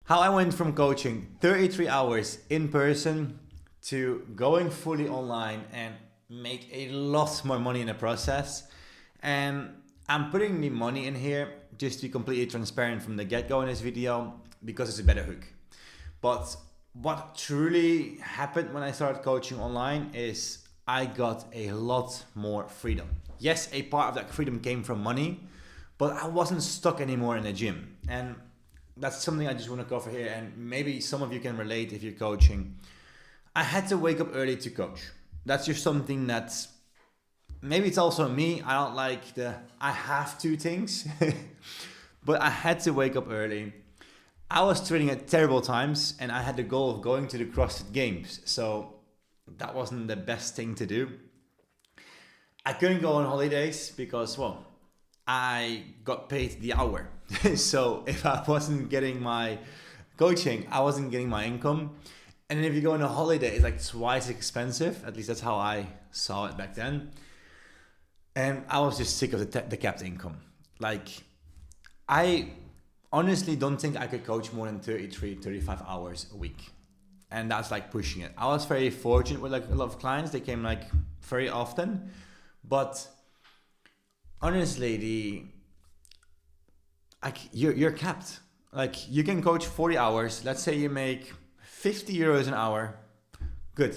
How I went from coaching 33 hours in person to going fully online and make a lot more money in the process. And I'm putting the money in here just to be completely transparent from the get-go in this video because it's a better hook. But what truly happened when I started coaching online is I got a lot more freedom. Yes, a part of that freedom came from money, but I wasn't stuck anymore in the gym. And that's something I just want to cover here, and maybe some of you can relate if you're coaching. I had to wake up early to coach. That's just something that's, maybe it's also me. I don't like the I have to things, but I had to wake up early. I was training at terrible times and I had the goal of going to the CrossFit Games. So that wasn't the best thing to do. I couldn't go on holidays because, well, I got paid the hour. So if I wasn't getting my coaching, I wasn't getting my income. And then if you go on a holiday, it's like twice expensive. At least that's how I saw it back then. And I was just sick of the capped income. Like, I honestly don't think I could coach more than 33, 35 hours a week. And that's like pushing it. I was very fortunate with like a lot of clients. They came like very often. But honestly, you're capped. Like, you can coach 40 hours. Let's say you make 50 euros an hour. Good.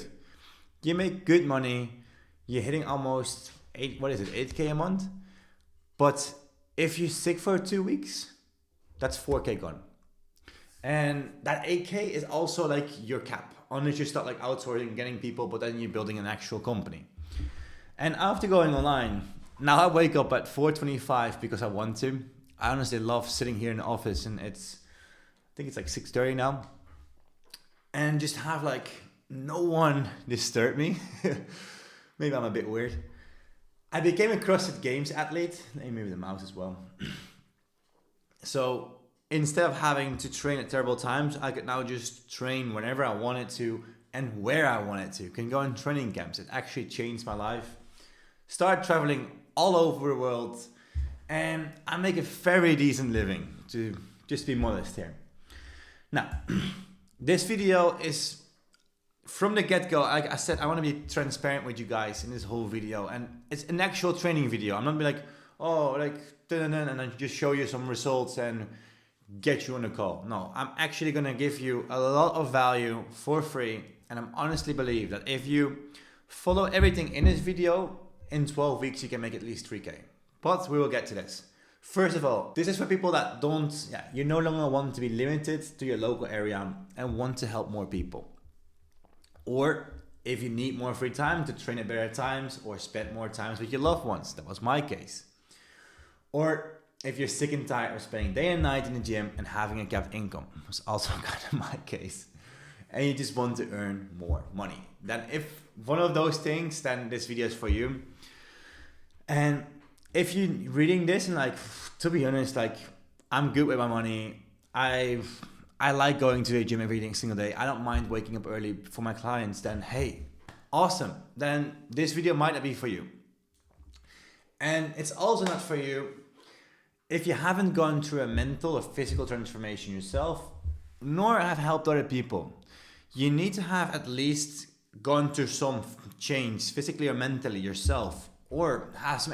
You make good money. You're hitting almost 8K a month. But if you're sick for 2 weeks, that's 4K gone. And that 8K is also like your cap. Unless you start like outsourcing and getting people, but then you're building an actual company. And after going online, now I wake up at 4:25 because I want to. I honestly love sitting here in the office, and I think it's like 6:30 now. And just have like no one disturb me. Maybe I'm a bit weird. I became a CrossFit Games athlete. Maybe the mouse as well. So instead of having to train at terrible times, I could now just train whenever I wanted to and where I wanted to. Can go on training camps. It actually changed my life. Start traveling all over the world, and I make a very decent living, to just be modest here. Now, this video is from the get-go. Like I said, I want to be transparent with you guys in this whole video, and it's an actual training video. I'm not be like, oh, like, and then just show you some results and get you on the call. No, I'm actually going to give you a lot of value for free, and I honestly believe that if you follow everything in this video, in 12 weeks you can make at least 3K. But we will get to this. First of all, this is for people that you no longer want to be limited to your local area and want to help more people. Or if you need more free time to train at better times or spend more times with your loved ones. That was my case. Or if you're sick and tired of spending day and night in the gym and having a capped income. That was also kind of my case. And you just want to earn more money. Then if one of those things, then this video is for you. And if you're reading this and like, to be honest, like, I'm good with my money. I like going to the gym every single day. I don't mind waking up early for my clients. Then hey, awesome. Then this video might not be for you. And it's also not for you if you haven't gone through a mental or physical transformation yourself, nor have helped other people. You need to have at least gone through some change physically or mentally yourself, or have some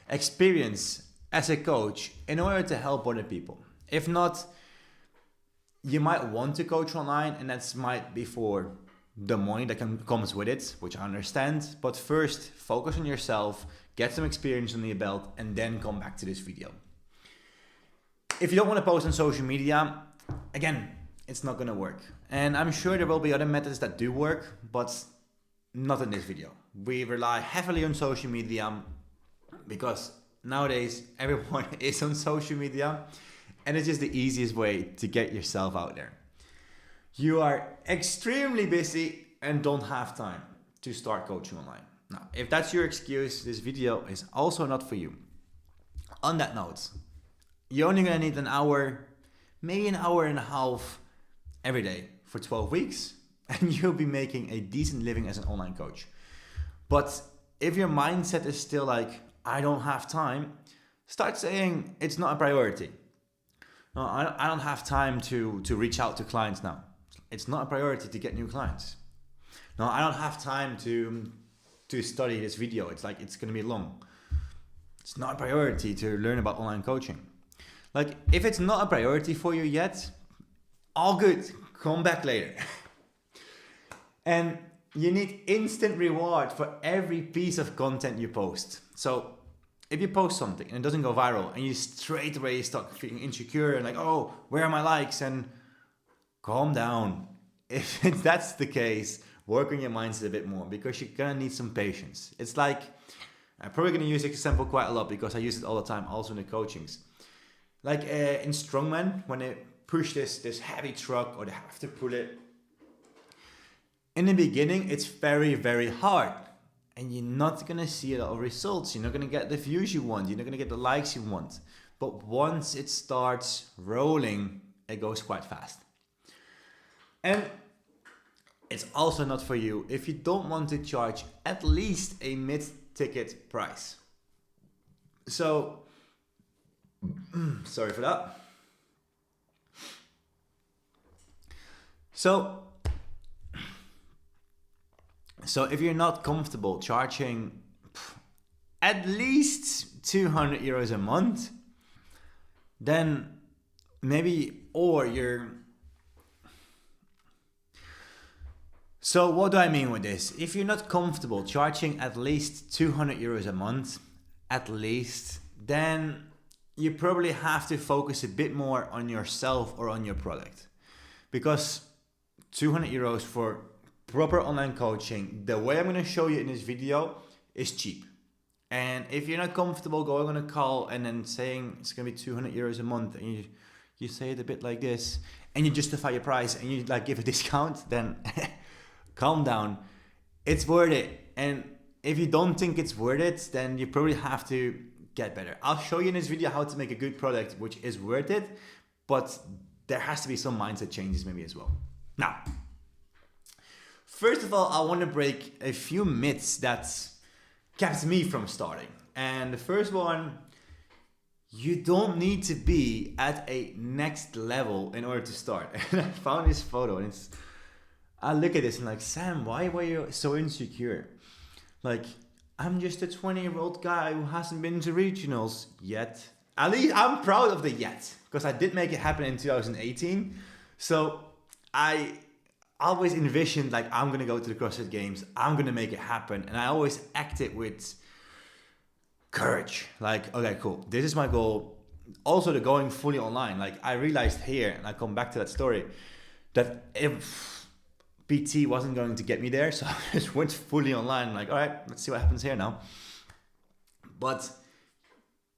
experience as a coach in order to help other people. If not, you might want to coach online, and that might be for the money that comes with it, which I understand. But first, focus on yourself, get some experience under your belt, and then come back to this video. If you don't want to post on social media, again, it's not going to work. And I'm sure there will be other methods that do work, but not in this video. We rely heavily on social media because nowadays everyone is on social media, and it's just the easiest way to get yourself out there. You are extremely busy and don't have time to start coaching online. Now, if that's your excuse, this video is also not for you. On that note, you're only going to need an hour, maybe an hour and a half every day for 12 weeks, and you'll be making a decent living as an online coach. But if your mindset is still like, I don't have time, start saying it's not a priority. No, I don't have time to reach out to clients now. It's not a priority to get new clients. No, I don't have time to study this video. It's like, it's going to be long. It's not a priority to learn about online coaching. Like, if it's not a priority for you yet, all good. Come back later. And you need instant reward for every piece of content you post. So if you post something and it doesn't go viral and you straight away start feeling insecure and like, oh, where are my likes? And calm down. If that's the case, work on your mindset a bit more, because you're gonna need some patience. It's like, I'm probably gonna use this example quite a lot because I use it all the time, also in the coachings. Like in strongman, when they push this heavy truck or they have to pull it, in the beginning, it's very, very hard. And you're not going to see a lot of results. You're not going to get the views you want. You're not going to get the likes you want. But once it starts rolling, it goes quite fast. And it's also not for you if you don't want to charge at least a mid-ticket price. So, sorry for that. So if you're not comfortable charging at least 200 euros a month, then maybe, or you're... So what do I mean with this? If you're not comfortable charging at least 200 euros a month, at least, then you probably have to focus a bit more on yourself or on your product. Because 200 euros for proper online coaching, the way I'm going to show you in this video, is cheap. And if you're not comfortable going on a call and then saying it's going to be 200 euros a month, and you say it a bit like this, and you justify your price and you like give a discount, then calm down. It's worth it. And if you don't think it's worth it, then you probably have to get better. I'll show you in this video how to make a good product which is worth it, but there has to be some mindset changes maybe as well. Now, first of all, I want to break a few myths that kept me from starting. And the first one, you don't need to be at a next level in order to start. And I found this photo and I look at this and like, Sam, why were you so insecure? Like, I'm just a 20-year-old guy who hasn't been to regionals yet. At least I'm proud of the yet, because I did make it happen in 2018. So I always envisioned like, I'm going to go to the CrossFit Games. I'm going to make it happen. And I always acted with courage. Like, okay, cool. This is my goal. Also the going fully online. Like I realized here, and I come back to that story, that if PT wasn't going to get me there, so I just went fully online. Like, all right, let's see what happens here now. But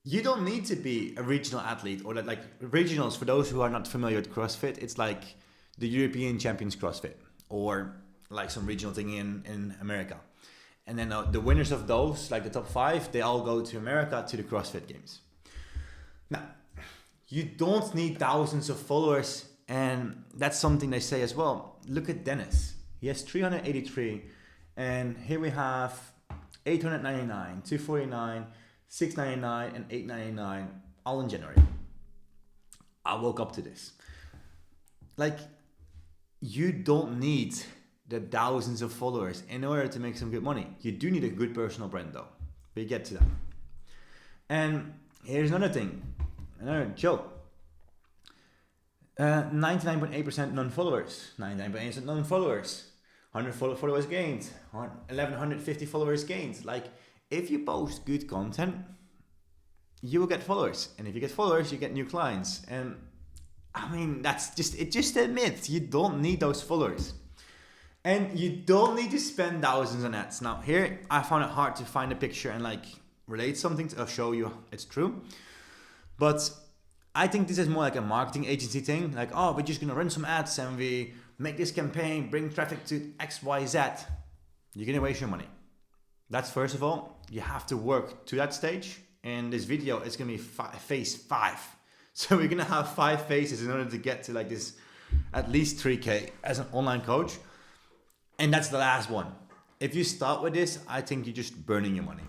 you don't need to be a regional athlete, or like regionals, for those who are not familiar with CrossFit, it's like the European Champions CrossFit, or like some regional thing in America. And then the winners of those, like the top 5, they all go to America to the CrossFit Games. Now, you don't need thousands of followers, and that's something they say as well. Look at Dennis. He has 383, and here we have 899, 249, 699, and 899, all in January. I woke up to this. Like, you don't need the thousands of followers in order to make some good money. You do need a good personal brand though. We get to that. And here's another thing, another joke. 99.8% non-followers, 99.8% non-followers, 100 followers gained, 1150 followers gained. Like, if you post good content, you will get followers. And if you get followers, you get new clients. And I mean, it's just a myth. You don't need those followers. And you don't need to spend thousands on ads. Now here, I found it hard to find a picture and like relate something to show you it's true. But I think this is more like a marketing agency thing. Like, oh, we're just going to run some ads and we make this campaign, bring traffic to X, Y, Z. You're going to waste your money. That's first of all, you have to work to that stage. In this video, it's going to be phase 5. So we're going to have 5 phases in order to get to like this, at least 3K as an online coach. And that's the last one. If you start with this, I think you're just burning your money.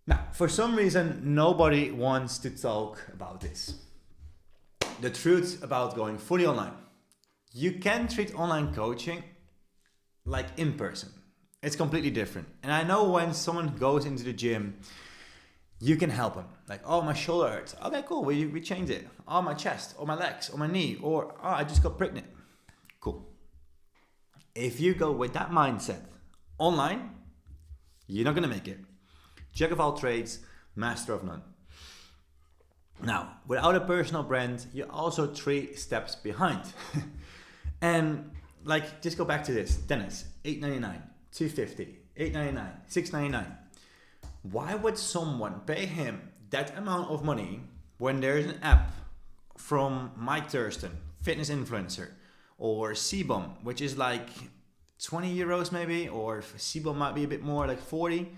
Now, for some reason, nobody wants to talk about this. the truth about going fully online. You can treat online coaching like in person. It's completely different. And I know when someone goes into the gym, you can help them. Like, oh, my shoulder hurts. Okay, cool. We change it. Oh, my chest, or my legs, or my knee, or oh, I just got pregnant. Cool. If you go with that mindset online, you're not going to make it. Jack of all trades, master of none. Now, without a personal brand, you're also 3 steps behind. And like, just go back to this. Dennis, $8.99, $2.50, $8.99, $6.99. Why would someone pay him that amount of money when there's an app from Mike Thurston, fitness influencer, or CBOM, which is like 20 euros maybe, or CBOM might be a bit more, like 40.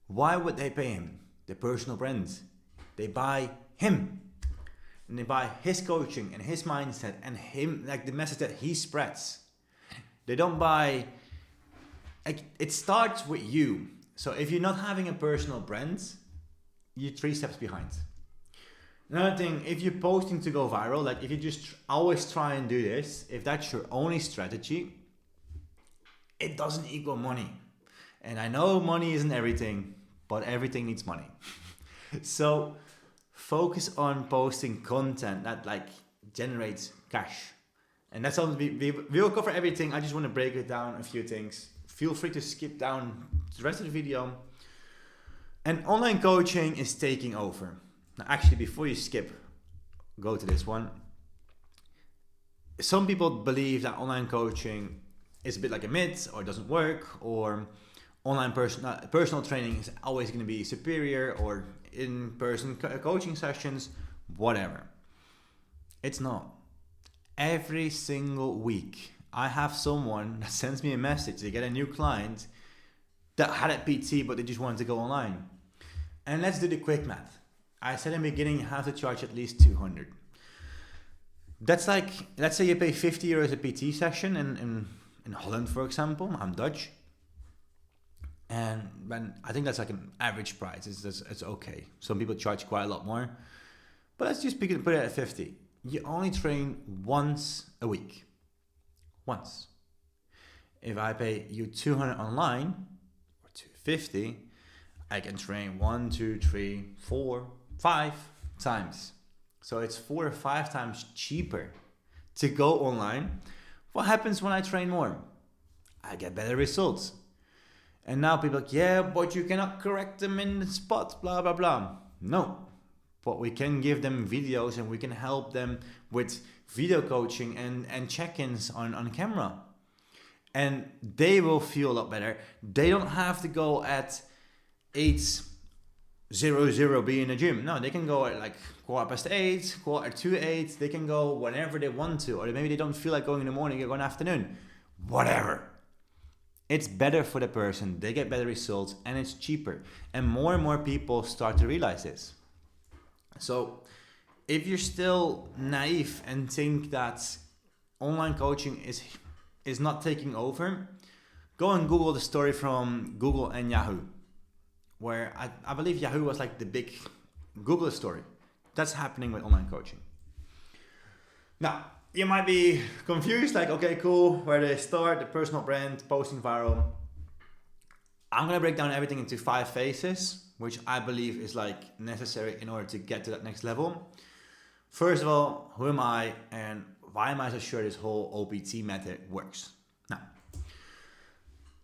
Why would they pay him? The personal brands. They buy him. And they buy his coaching and his mindset and him, like the message that he spreads. They don't buy, like, it starts with you. So if you're not having a personal brand, you're 3 steps behind. Another thing, if you're posting to go viral, like if you just always try and do this, if that's your only strategy, it doesn't equal money. And I know money isn't everything, but everything needs money. So focus on posting content that like generates cash. And that's all. We will cover everything. I just want to break it down a few things. Feel free to skip down the rest of the video. And online coaching is taking over. Now, actually, before you skip, go to this one. Some people believe that online coaching is a bit like a myth, or it doesn't work, or online personal training is always going to be superior, or in-person coaching sessions, whatever. It's not. Every single week, I have someone that sends me a message. They get a new client that had a PT, but they just wanted to go online. And let's do the quick math. I said in the beginning, you have to charge at least 200. That's like, let's say you pay 50 euros a PT session in Holland, for example. I'm Dutch. And when I think that's like an average price. It's okay. Some people charge quite a lot more. But let's just put it at 50. You only train once a week. Once. If I pay you 200 online, or 250, I can train 1, 2, 3, 4, 5 times. So it's 4 or 5 times cheaper to go online. What happens when I train more? I get better results. And now people are like, yeah, but you cannot correct them in the spot, blah, blah, blah. No, but we can give them videos and we can help them with video coaching and check-ins on camera. And they will feel a lot better. They don't have to go at 8:00 be in the gym. No, they can go at like 8:15, 8:45. They can go whenever they want to. Or maybe they don't feel like going in the morning, they go in the afternoon. Whatever. It's better for the person, they get better results, and it's cheaper. And more people start to realize this. So if you're still naive and think that online coaching is not taking over, go and Google the story from Google and Yahoo, where I believe Yahoo was like the big Google story. That's happening with online coaching. Now, you might be confused, like, okay, cool, where do they start, the personal brand, posting viral. I'm going to break down everything into 5 phases, which I believe is like necessary in order to get to that next level. First of all, who am I and why am I so sure this whole OPT method works? Now,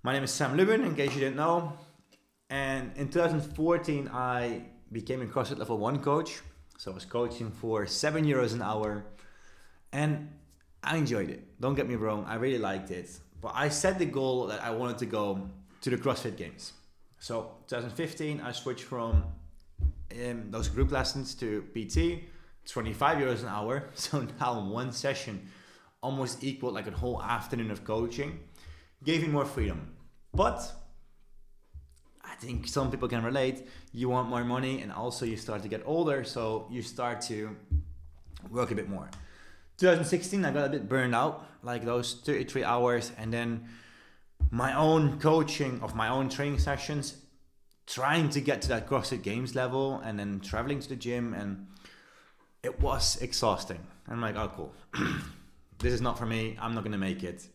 my name is Sam Lubin, in case you didn't know. And in 2014, I became a CrossFit Level 1 coach. So I was coaching for €7 an hour. And I enjoyed it. Don't get me wrong, I really liked it. But I set the goal that I wanted to go to the CrossFit Games. So 2015, I switched from those group lessons to PT, €25 an hour. So now one session almost equaled like a whole afternoon of coaching. Gave me more freedom. But I think some people can relate. You want more money and also you start to get older. So you start to work a bit more. 2016, I got a bit burned out, like those 33 hours, and then my own coaching of my own training sessions, trying to get to that CrossFit Games level, and then traveling to the gym, and it was exhausting. I'm like, oh cool, this is not for me, I'm not gonna make it.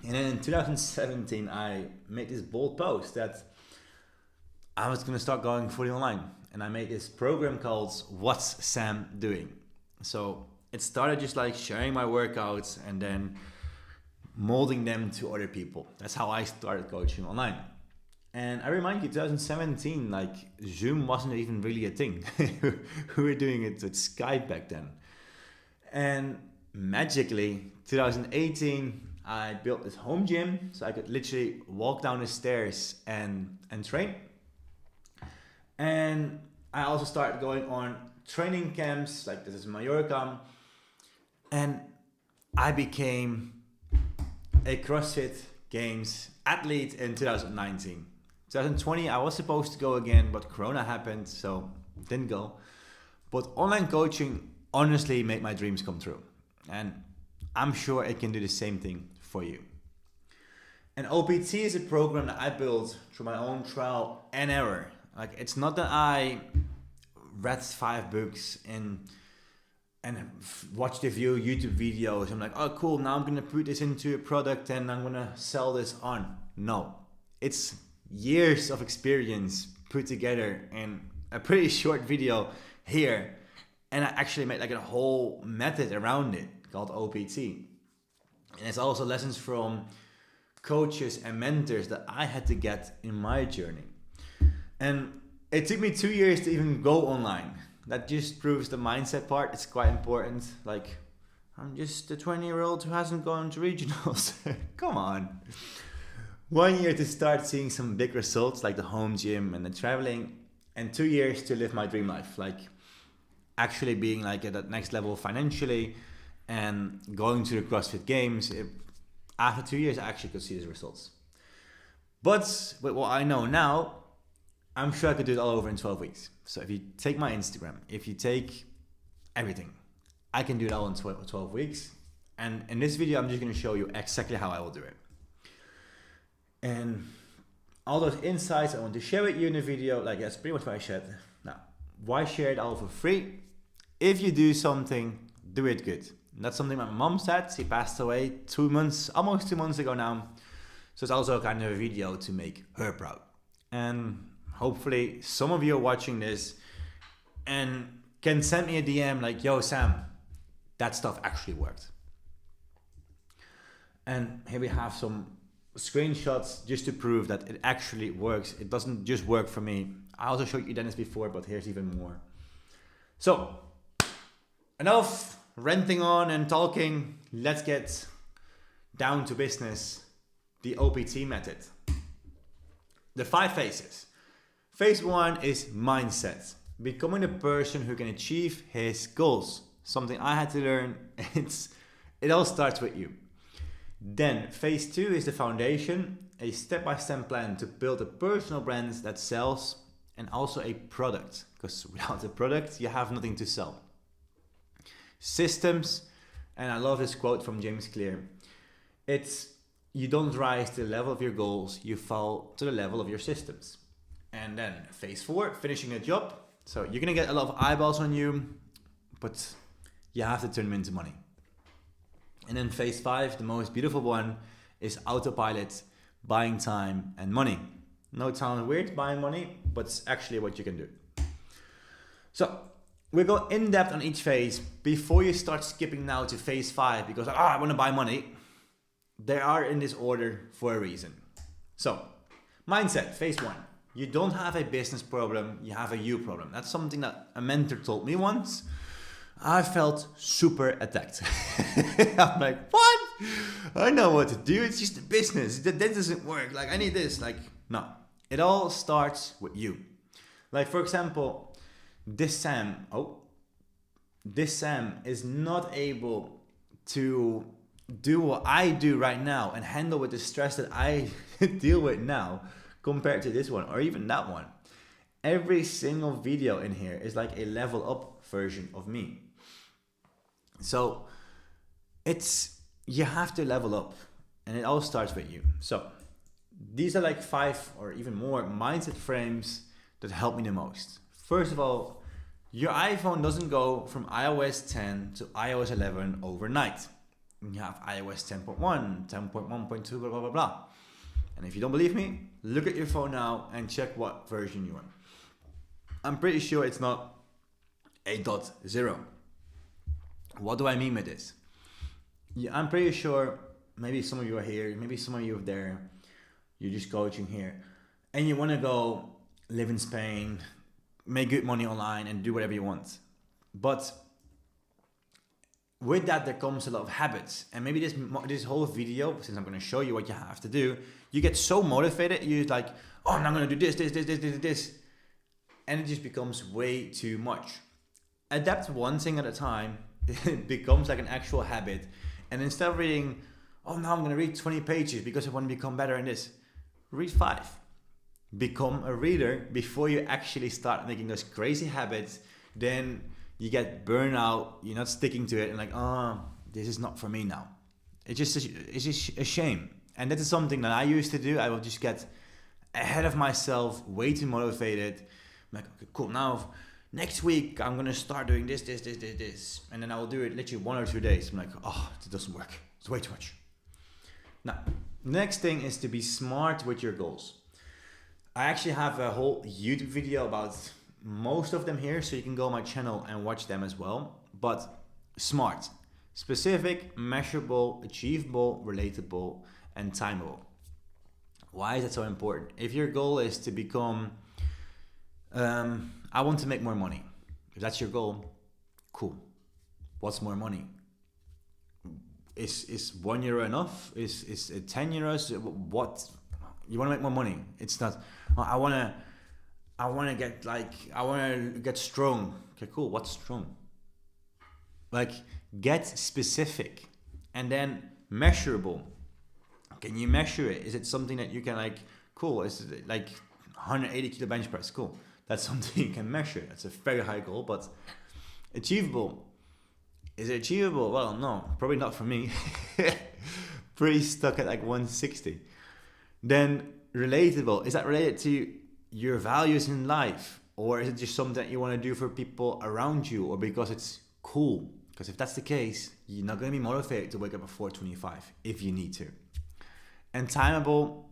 And then in 2017 I made this bold post that I was gonna start going fully online, and I made this program called What's Sam Doing? So it started just like sharing my workouts and then molding them to other people. That's how I started coaching online. And I remind you, 2017, like Zoom wasn't even really a thing. We were doing it with Skype back then. And magically, 2018, I built this home gym so I could literally walk down the stairs and train. And I also started going on training camps, like this is Mallorca. And I became a CrossFit Games athlete in 2019. 2020 I was supposed to go again, but Corona happened, so didn't go. But online coaching honestly made my dreams come true. And I'm sure it can do the same thing for you. And OPT is a program that I built through my own trial and error. Like, it's not that I read 5 books and watched a few YouTube videos. I'm like, oh cool, now I'm gonna put this into a product and I'm gonna sell this on. No, it's years of experience put together in a pretty short video here. And I actually made like a whole method around it called OPT. And it's also lessons from coaches and mentors that I had to get in my journey. And it took me 2 years to even go online. That just proves the mindset part. It's quite important. Like, I'm just a 20-year-old who hasn't gone to regionals. Come on. 1 year to start seeing some big results like the home gym and the traveling, and 2 years to live my dream life. Like, actually being like at that next level financially and going to the CrossFit Games. After 2 years, I actually could see the results. But with what I know now, I'm sure I could do it all over in 12 weeks. So if you take my Instagram, if you take everything, I can do it all in 12 weeks. And in this video, I'm just going to show you exactly how I will do it. And all those insights I want to share with you in the video, like that's pretty much what I shared. Now, why share it all for free? If you do something, do it good. And that's something my mom said. She passed away almost 2 months ago now. So it's also kind of a video to make her proud. And hopefully some of you are watching this and can send me a DM like, yo Sam, that stuff actually worked. And here we have some screenshots just to prove that it actually works. It doesn't just work for me. I also showed you Dennis before, but here's even more. So enough ranting on and talking. Let's get down to business. The OPT method. The 5 phases. Phase 1 is mindset. Becoming a person who can achieve his goals. Something I had to learn. It all starts with you. Then phase 2 is the foundation, a step-by-step plan to build a personal brand that sells, and also a product, because without a product you have nothing to sell. Systems, and I love this quote from James Clear. It's, you don't rise to the level of your goals, you fall to the level of your systems. And then phase 4, finishing a job. So you're gonna get a lot of eyeballs on you, but you have to turn them into money. And then phase 5, the most beautiful one, is autopilot, buying time and money. No, it sounds weird, buying money, but it's actually what you can do. So we'll go in depth on each phase before you start skipping now to phase 5 because I want to buy money. They are in this order for a reason. So mindset, phase 1. You don't have a business problem, you have a you problem. That's something that a mentor told me once. I felt super attacked. I'm like, what? I know what to do. It's just a business. That doesn't work. Like, I need this. Like, no. It all starts with you. Like, for example, this Sam is not able to do what I do right now and handle with the stress that I deal with now compared to this one or even that one. Every single video in here is like a level up version of me. So you have to level up and it all starts with you. So these are like 5 or even more mindset frames that help me the most. First of all, Your iPhone doesn't go from iOS 10 to iOS 11 overnight. You have iOS 10.1, 10.1.2, blah, blah, blah, blah. And if you don't believe me, look at your phone now and check what version you're on. I'm pretty sure it's not 8.0. What do I mean by this? Yeah, I'm pretty sure maybe some of you are here, maybe some of you are there, you're just coaching here, and you want to go live in Spain, make good money online and do whatever you want. But with that, there comes a lot of habits. And maybe this whole video, since I'm going to show you what you have to do, you get so motivated, you're like, oh, I'm going to do this. And it just becomes way too much. Adapt one thing at a time. It becomes like an actual habit. And instead of reading, oh, now I'm going to read 20 pages because I want to become better in this, read 5. Become a reader before you actually start making those crazy habits. Then you get burnout, you're not sticking to it, and like, oh, this is not for me now. It's just a shame. And that is something that I used to do. I will just get ahead of myself, way too motivated. I'm like, okay, cool, now next week I'm gonna start doing this. And then I will do it literally 1 or 2 days. I'm like, oh, it doesn't work. It's way too much. Now, next thing is to be smart with your goals. I actually have a whole YouTube video about most of them here, so you can go on my channel and watch them as well. But smart, specific, measurable, achievable, relatable, and timeable. Why is that so important? If your goal is to become, I want to make more money. If that's your goal, cool. What's more money? Is €1 enough? Is it 10 euros? What? You want to make more money. It's not, oh, I want to get strong. Okay, cool. What's strong? Like, get specific and then measurable. Can you measure it? Is it something that you can like, cool. Is it like 180 kilo bench press? Cool. That's something you can measure. That's a very high goal, but achievable. Is it achievable? Well, no, probably not for me. Pretty stuck at like 160. Then relatable, is that related to your values in life? Or is it just something that you want to do for people around you, or because it's cool? Because if that's the case, you're not going to be motivated to wake up at 4:25 if you need to. And timeable,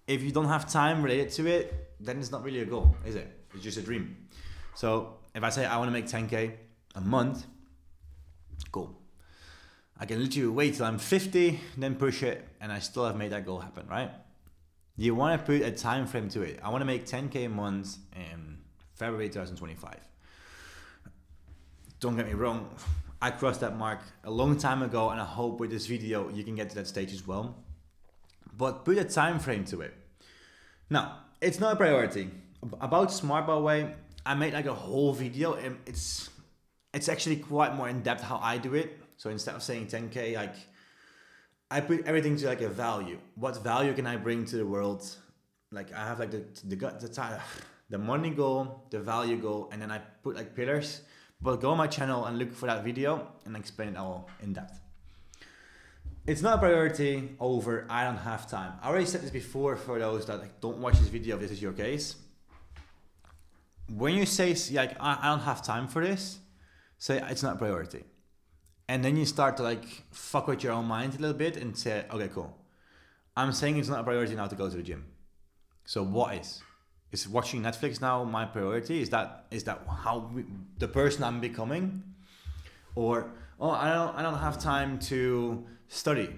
if you don't have time related to it, then it's not really a goal, is it? It's just a dream. So if I say I want to make 10K a month, cool. I can literally wait till I'm 50, then push it, and I still have made that goal happen, right? You want to put a time frame to it. I want to make 10K a month in February 2025. Don't get me wrong, I crossed that mark a long time ago, and I hope with this video you can get to that stage as well. But put a time frame to it. Now, it's not a priority. About smart, by the way, I made like a whole video, and it's actually quite more in depth how I do it. So instead of saying 10K, like, I put everything to like a value. What value can I bring to the world? Like, I have like the money goal, the value goal, and then I put like pillars. But go on my channel and look for that video and explain it all in depth. It's not a priority over I don't have time. I already said this before for those that like, don't watch this video if this is your case. When you say like, I don't have time for this, say it's not a priority. And then you start to like fuck with your own mind a little bit and say, okay, cool. I'm saying it's not a priority now to go to the gym. So what is? Is watching Netflix now my priority? Is that the person I'm becoming? Or, oh, I don't have time to study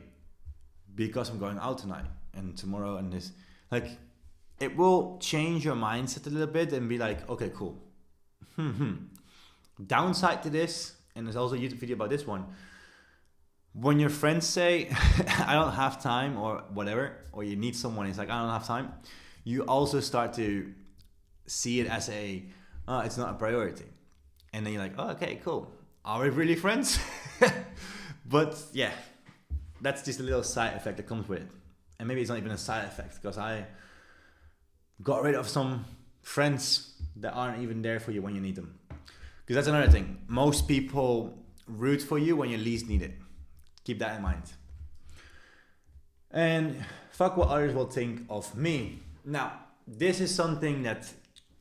because I'm going out tonight and tomorrow and this. Like, it will change your mindset a little bit and be like, okay, cool. Downside to this, and there's also a YouTube video about this one. When your friends say, I don't have time or whatever, or you need someone, it's like, I don't have time. You also start to see it as it's not a priority. And then you're like, oh, okay, cool. Are we really friends? But yeah, that's just a little side effect that comes with it. And maybe it's not even a side effect because I got rid of some friends that aren't even there for you when you need them. Because that's another thing. Most people root for you when you least need it. Keep that in mind. And fuck what others will think of me. Now, this is something that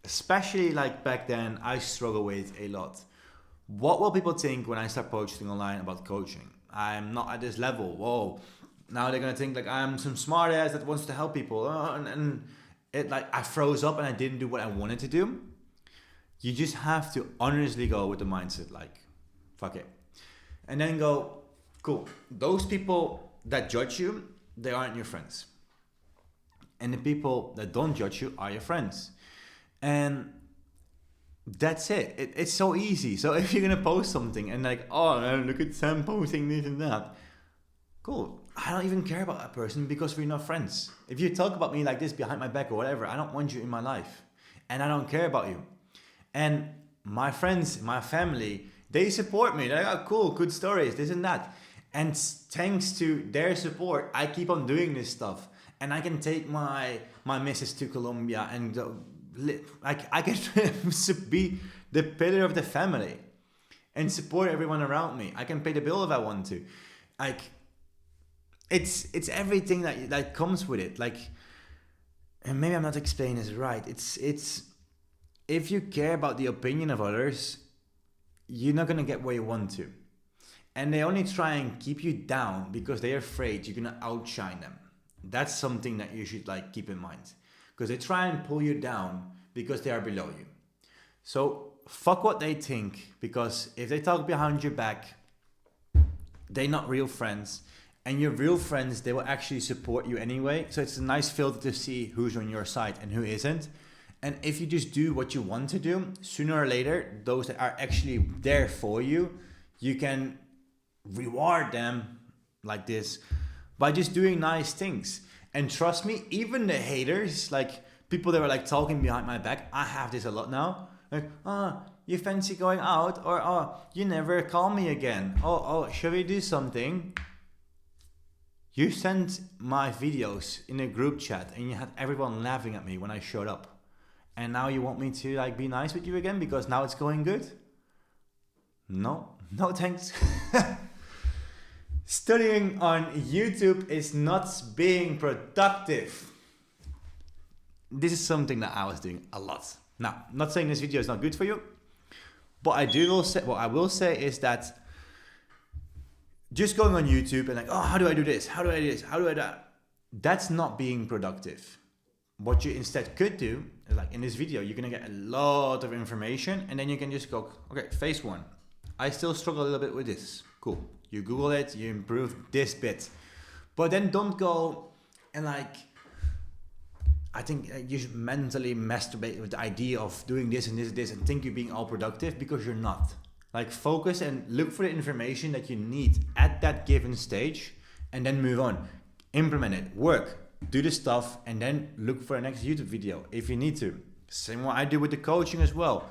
especially like back then, I struggle with a lot. What will people think when I start posting online about coaching? I'm not at this level. Whoa. Now they're gonna think like I'm some smart ass that wants to help people. And it like I froze up and I didn't do what I wanted to do. You just have to honestly go with the mindset like, fuck it. And then go, cool. Those people that judge you, they aren't your friends. And the people that don't judge you are your friends. And that's it. It's so easy. So if you're gonna post something and like, oh man, look at Sam posting this and that, cool. I don't even care about that person because we're not friends. If you talk about me like this behind my back or whatever, I don't want you in my life, and I don't care about you. And my friends, my family, they support me. They're like, oh, cool, good stories, this and that. And thanks to their support, I keep on doing this stuff, and I can take my missus to Colombia and I can be the pillar of the family and support everyone around me. I can pay the bill if I want to. Like, it's everything that comes with it. Like, and maybe I'm not explaining this right. It's if you care about the opinion of others, you're not gonna get where you want to. And they only try and keep you down because they're afraid you're gonna outshine them. That's something that you should like keep in mind. Because they try and pull you down because they are below you. So fuck what they think, because if they talk behind your back, they're not real friends. And your real friends, they will actually support you anyway. So it's a nice filter to see who's on your side and who isn't. And if you just do what you want to do, sooner or later, those that are actually there for you, you can reward them like this by just doing nice things. And trust me, even the haters, like people that were like talking behind my back, I have this a lot now. Like, oh, you fancy going out? Or, oh, you never call me again. Oh, shall we do something? You sent my videos in a group chat and you had everyone laughing at me when I showed up. And now you want me to like be nice with you again because now it's going good? No thanks. Studying on YouTube is not being productive. This is something that I was doing a lot. Now, I'm not saying this video is not good for you, but what I will say is that just going on YouTube and like, oh, how do I do this? How do I do this? How do I do that? That's not being productive. What you instead could do is like in this video, you're gonna get a lot of information and then you can just go, okay, phase one. I still struggle a little bit with this. Cool. You Google it, you improve this bit. But then don't go and like, I think you should mentally masturbate with the idea of doing this and this and think you're being all productive, because you're not. Like, focus and look for the information that you need at that given stage and then move on. Implement it, work, do the stuff, and then look for the next YouTube video if you need to. Same what I do with the coaching as well.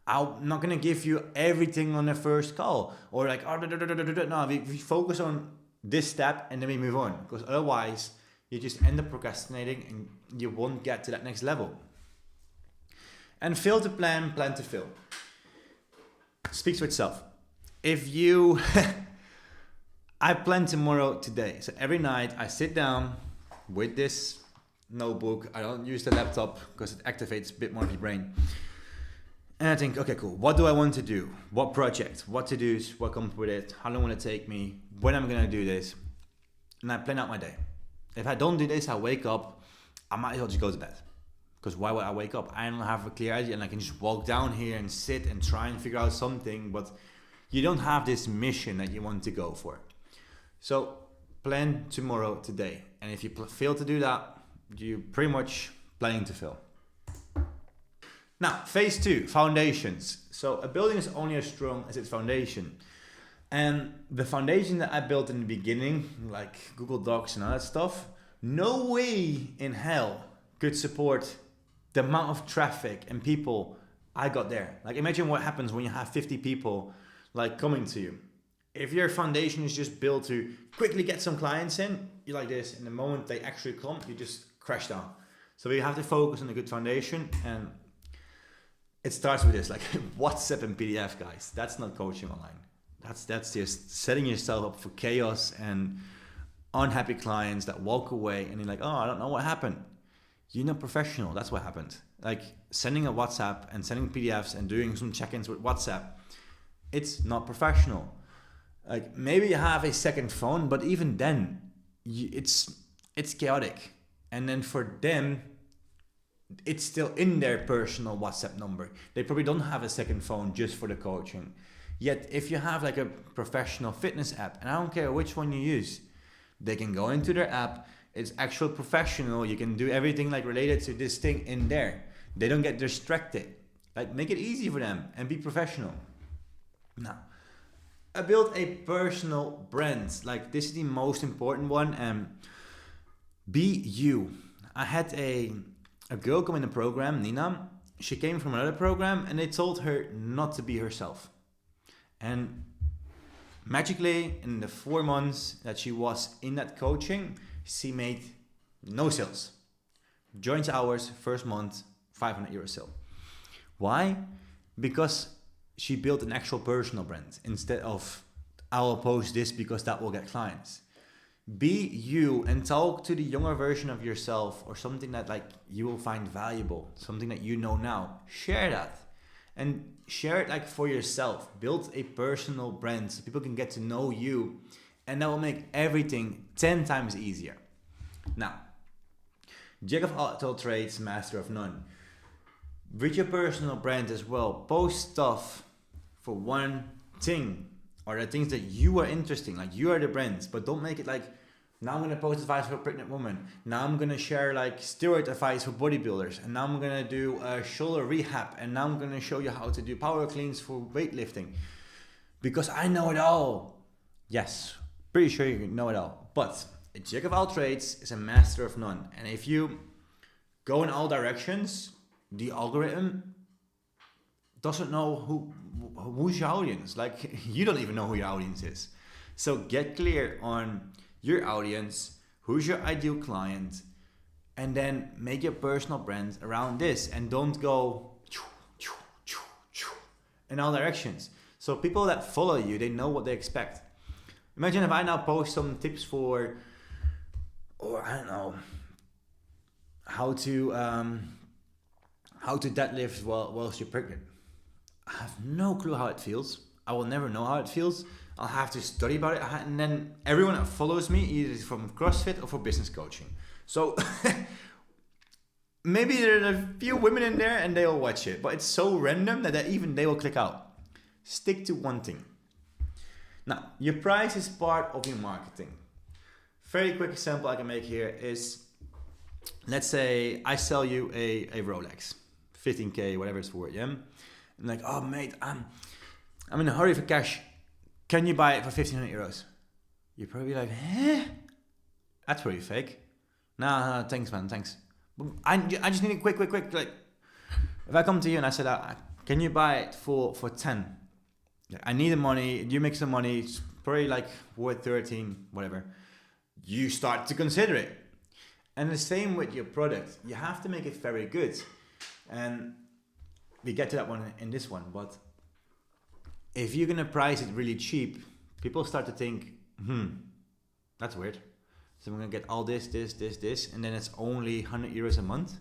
I'm not gonna give you everything on the first call or like, oh, no, we focus on this step and then we move on, because otherwise you just end up procrastinating and you won't get to that next level. And fail to plan, plan to fail. Speaks for itself. If you, I plan tomorrow today. So every night I sit down with this notebook. I don't use the laptop because it activates a bit more of your brain. And I think, okay, cool. What do I want to do? What project? What to do? What comes with it? How long will it take me? When am I going to do this? And I plan out my day. If I don't do this, I wake up, I might as well just go to bed. Because why would I wake up? I don't have a clear idea and I can just walk down here and sit and try and figure out something, but you don't have this mission that you want to go for. So plan tomorrow, today. And if you fail to do that, you're pretty much planning to fail. Now, phase two, foundations. So a building is only as strong as its foundation. And the foundation that I built in the beginning, like Google Docs and all that stuff, no way in hell could support the amount of traffic and people I got there. Like, imagine what happens when you have 50 people like coming to you. If your foundation is just built to quickly get some clients in, you're like this, and the moment they actually come, you just crash down. So you have to focus on a good foundation, and it starts with this, like WhatsApp and PDF, guys. That's not coaching online. That's just setting yourself up for chaos and unhappy clients that walk away and you're like, oh, I don't know what happened. you're not professional. That's what happened. Like sending a WhatsApp and sending PDFs and doing some check-ins with WhatsApp, it's not professional. Like maybe you have a second phone, but even then, it's chaotic. And then for them, it's still in their personal WhatsApp number. They probably don't have a second phone just for the coaching. Yet if you have like a professional fitness app, and I don't care which one you use, they can go into their app. It's actual professional. You can do everything like related to this thing in there. They don't get distracted. Like make it easy for them and be professional. Now, I built a personal brand. Like this is the most important one. Be you. I had a girl come in the program, Nina. She came from another program and they told her not to be herself. And magically, in the 4 months that she was in that coaching, she made no sales. Joint hours, first month, 500 euro sale. Why? Because she built an actual personal brand instead of I'll post this because that will get clients. Be you and talk to the younger version of yourself or something that like you will find valuable, something that you know now. Share that and share it like for yourself. Build a personal brand so people can get to know you, and that will make everything 10 times easier. Now, jack of all trades, master of none. With your personal brand as well, post stuff for one thing or the things that you are interested in, like you are the brand, but don't make it like, now I'm going to post advice for a pregnant woman. Now I'm going to share like steroid advice for bodybuilders. And now I'm going to do a shoulder rehab. And now I'm going to show you how to do power cleans for weightlifting. Because I know it all. Yes, pretty sure you know it all. But a jack of all trades is a master of none. And if you go in all directions, the algorithm doesn't know who's your audience. Like you don't even know who your audience is. So get clear on your audience, who's your ideal client, and then make your personal brand around this, and don't go in all directions. So people that follow you, they know what they expect. Imagine if I now post some tips for, or I don't know, how to deadlift whilst you're pregnant. I have no clue how it feels. I will never know how it feels. I'll have to study about it, and then everyone that follows me either is from CrossFit or for business coaching. So maybe there are a few women in there and they'll watch it, but it's so random that even they will click out. Stick to one thing. Now, your price is part of your marketing. Very quick example I can make here is, let's say I sell you a Rolex, 15K, whatever it's worth, yeah? I'm like, oh mate, I'm in a hurry for cash. Can you buy it for 1,500 euros? You're probably like, eh? That's pretty fake. No, thanks man, thanks. I just need it quick. Like, if I come to you and I said, can you buy it for 10? I need the money, you make some money, it's probably like worth 13, whatever. You start to consider it. And the same with your product. You have to make it very good. And we get to that one in this one, but if you're gonna price it really cheap, people start to think, that's weird. So I'm gonna get all this, and then it's only 100 euros a month.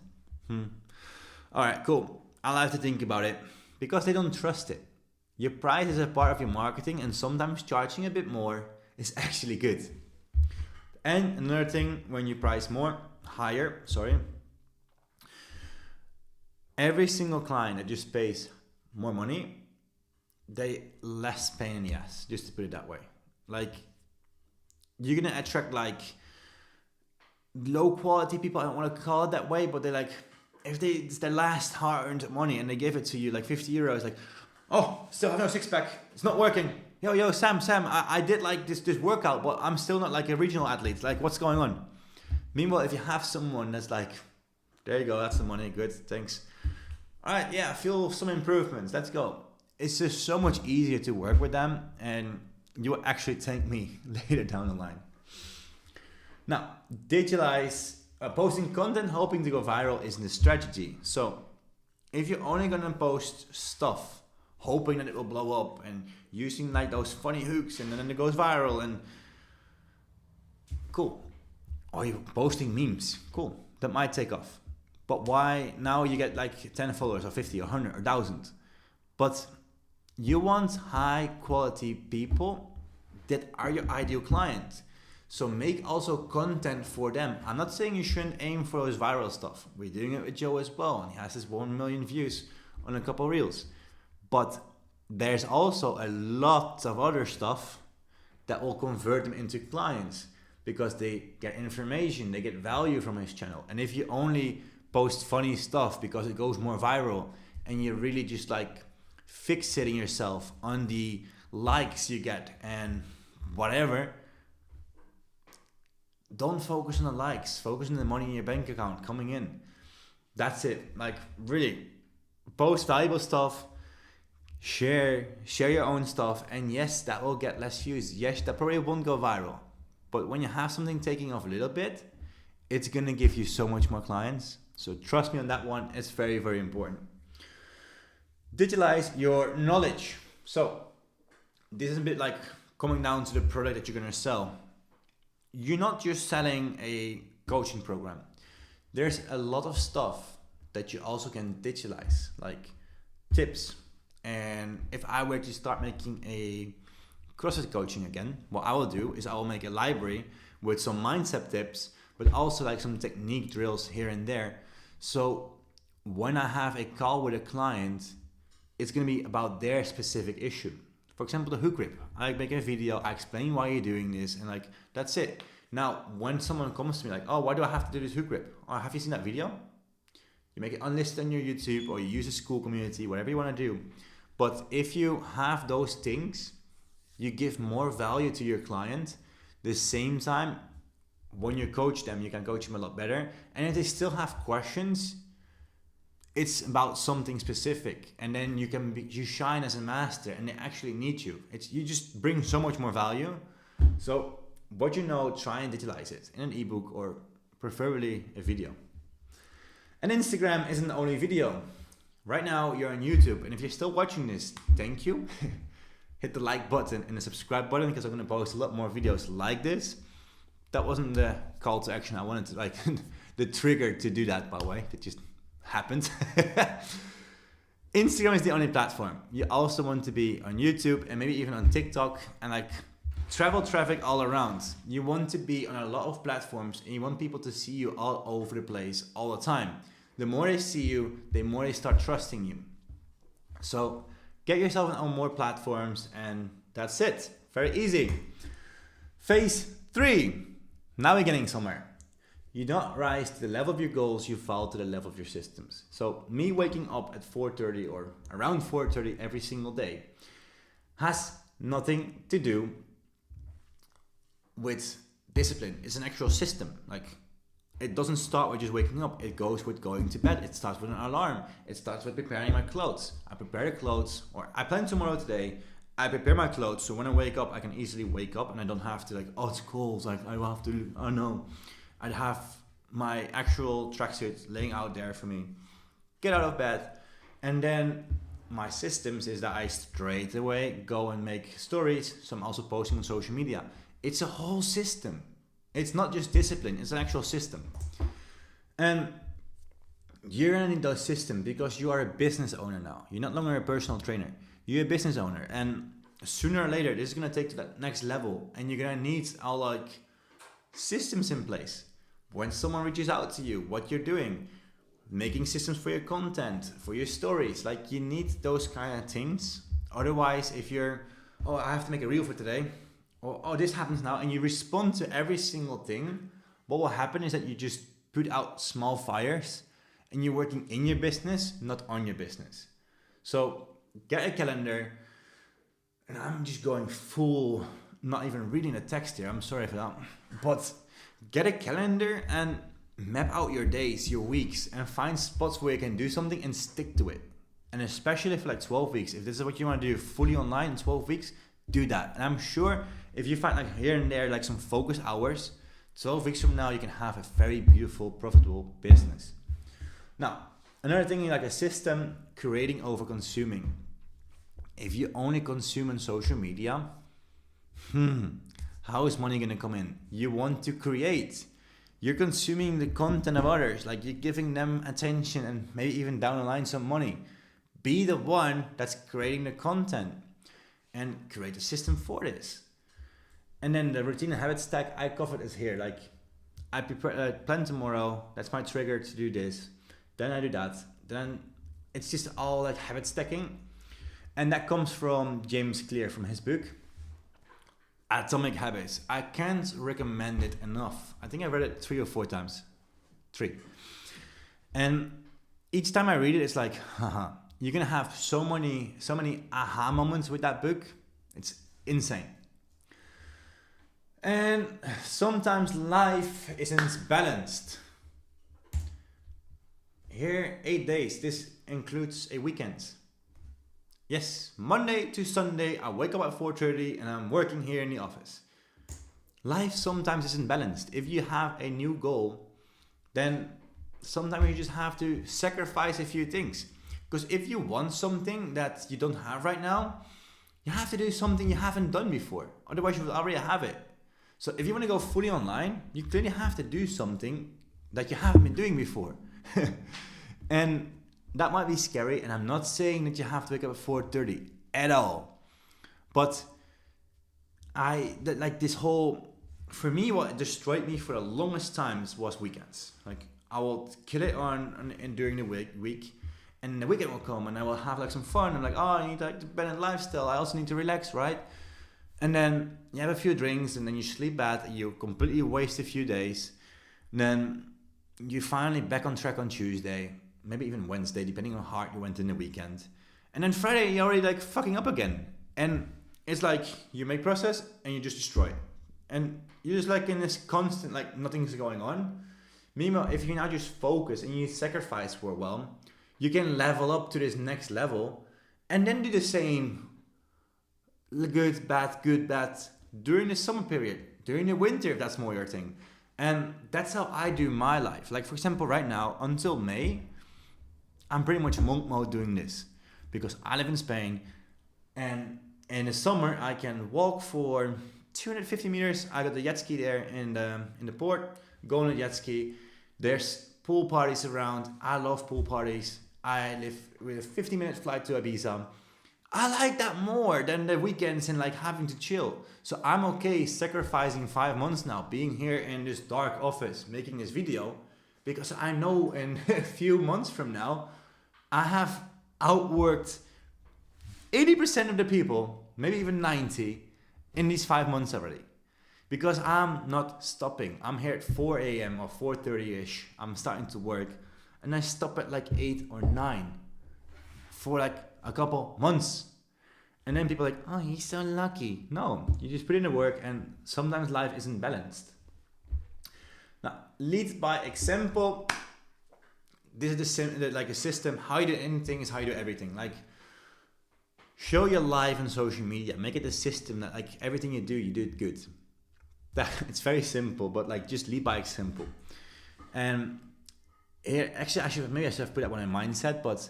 All right, cool. I'll have to think about it because they don't trust it. Your price is a part of your marketing, and sometimes charging a bit more is actually good. And another thing, when you price higher, every single client that just pays more money, they less pain in the ass, just to put it that way. Like, you're gonna attract like low quality people. I don't want to call it that way, but they're like, if it's their last hard-earned money and they give it to you like 50 euros, like, oh, still have no six-pack, it's not working. Yo, Sam, I did like this workout, but I'm still not like a regional athlete. Like, what's going on? Meanwhile, if you have someone that's like, there you go, that's the money, good, thanks. All right, yeah, I feel some improvements, let's go. It's just so much easier to work with them, and you will actually thank me later down the line. Now, digitalize, posting content hoping to go viral isn't a strategy. So if you're only gonna post stuff hoping that it will blow up and using like those funny hooks and then it goes viral, and cool. Or you're posting memes, cool, that might take off. But why now you get like 10 followers or 50 or 100 or 1,000? But you want high quality people that are your ideal client. So make also content for them. I'm not saying you shouldn't aim for those viral stuff. We're doing it with Joe as well, and he has his 1 million views on a couple of reels. But there's also a lot of other stuff that will convert them into clients because they get information, they get value from his channel. And if you only post funny stuff because it goes more viral and you're really just like fixating yourself on the likes you get and whatever, don't focus on the likes, focus on the money in your bank account coming in. That's it. Like really post valuable stuff, share your own stuff, and yes, that will get less views. Yes, that probably won't go viral. But when you have something taking off a little bit, it's gonna give you so much more clients. So trust me on that one, it's very, very important. Digitalize your knowledge. So this is a bit like coming down to the product that you're gonna sell. You're not just selling a coaching program. There's a lot of stuff that you also can digitalize, like tips. And if I were to start making a CrossFit coaching again, what I will do is I will make a library with some mindset tips, but also like some technique drills here and there. So when I have a call with a client, it's gonna be about their specific issue. For example, the hook grip. I make a video, I explain why you're doing this, and like, that's it. Now, when someone comes to me like, oh, why do I have to do this hook grip? Oh, have you seen that video? You make it unlisted on your YouTube, or you use a school community, whatever you wanna do. But if you have those things, you give more value to your client. The same time, when you coach them, you can coach them a lot better. And if they still have questions, it's about something specific, and then you shine as a master, and they actually need you. You just bring so much more value. So what you know, try and digitalize it in an ebook or preferably a video. And Instagram isn't only video. Right now you're on YouTube, and if you're still watching this, thank you. Hit the like button and the subscribe button because I'm going to post a lot more videos like this. That wasn't the call to action. I wanted to like the trigger to do that, by the way. That just happened. Instagram is the only platform. You also want to be on YouTube and maybe even on TikTok and like travel traffic all around. You want to be on a lot of platforms, and you want people to see you all over the place all the time. The more they see you, the more they start trusting you. So get yourself on more platforms, and that's it. Very easy. Phase 3. Now we're getting somewhere. You don't rise to the level of your goals, you fall to the level of your systems. So me waking up at 4:30 or around 4:30 every single day has nothing to do with discipline. It's an actual system. Like, it doesn't start with just waking up. It goes with going to bed. It starts with an alarm. It starts with preparing my clothes. I prepare the clothes, or I plan tomorrow today. I prepare my clothes, so when I wake up, I can easily wake up and I don't have to like, oh, it's cold. Like, I have to, oh no. I'd have my actual tracksuit laying out there for me. Get out of bed. And then my systems is that I straight away go and make stories. So I'm also posting on social media. It's a whole system. It's not just discipline, it's an actual system. And you're gonna need those systems because you are a business owner now. You're not longer a personal trainer. You're a business owner. And sooner or later, this is gonna take to that next level. And you're gonna need all like systems in place. When someone reaches out to you, what you're doing, making systems for your content, for your stories, like you need those kind of things. Otherwise, if you're, oh, I have to make a reel for today, or oh, this happens now, and you respond to every single thing, what will happen is that you just put out small fires and you're working in your business, not on your business. So get a calendar, and I'm just going full, not even reading the text here, I'm sorry for that, but get a calendar and map out your days, your weeks, and find spots where you can do something and stick to it. And especially for like 12 weeks, if this is what you want to do fully online in 12 weeks, do that. And I'm sure if you find like here and there like some focus hours, 12 weeks from now you can have a very beautiful, profitable business. Now, another thing like a system, creating over consuming. If you only consume on social media, how is money going to come in? You want to create. You're consuming the content of others, like you're giving them attention and maybe even down the line some money. Be the one that's creating the content and create a system for this. And then the routine and habit stack, I covered this here. Like I prepare, plan tomorrow. That's my trigger to do this. Then I do that. Then it's just all like habit stacking. And that comes from James Clear from his book, Atomic Habits. I can't recommend it enough. I think I read it 3 or 4 times. 3. And each time I read it, it's like, haha, you're gonna have so many aha moments with that book. It's insane. And sometimes life isn't balanced. Here, 8 days. This includes a weekend. Yes, Monday to Sunday, I wake up at 4:30 and I'm working here in the office. Life sometimes isn't balanced. If you have a new goal, then sometimes you just have to sacrifice a few things. Because if you want something that you don't have right now, you have to do something you haven't done before. Otherwise, you will already have it. So if you want to go fully online, you clearly have to do something that you haven't been doing before. And that might be scary, and I'm not saying that you have to wake up at 4:30 at all. But this whole, for me, what destroyed me for the longest times was weekends. Like I will kill it on during the week, and the weekend will come, and I will have like some fun. I'm like, oh, I need like the better lifestyle. I also need to relax, right? And then you have a few drinks, and then you sleep bad. You completely waste a few days. And then you finally back on track on Tuesday, maybe even Wednesday, depending on how hard you went in the weekend. And then Friday, you're already like fucking up again. And it's like you make process and you just destroy it. And you're just like in this constant, like nothing's going on. Meanwhile, if you now just focus and you sacrifice for a while, you can level up to this next level and then do the same good, bad, during the summer period, during the winter, if that's more your thing. And that's how I do my life. Like for example, right now, until May, I'm pretty much monk mode doing this because I live in Spain, and in the summer I can walk for 250 meters. I got the jet ski there in the port, go on a jet ski. There's pool parties around. I love pool parties. I live with a 50-minute flight to Ibiza. I like that more than the weekends and like having to chill. So I'm okay sacrificing 5 months now, being here in this dark office, making this video, because I know in a few months from now, I have outworked 80% of the people, maybe even 90, in these 5 months already. Because I'm not stopping. I'm here at 4 a.m. or 4:30ish. I'm starting to work, and I stop at like 8 or 9 for like a couple months. And then people are like, oh, he's so lucky. No, you just put in the work, and sometimes life isn't balanced. Now, lead by example. This is like a system. How you do anything is how you do everything. Like, show your life on social media. Make it a system that like everything you do it good. That it's very simple, but like just lead by example. And here, actually, I should have put that one in mindset. But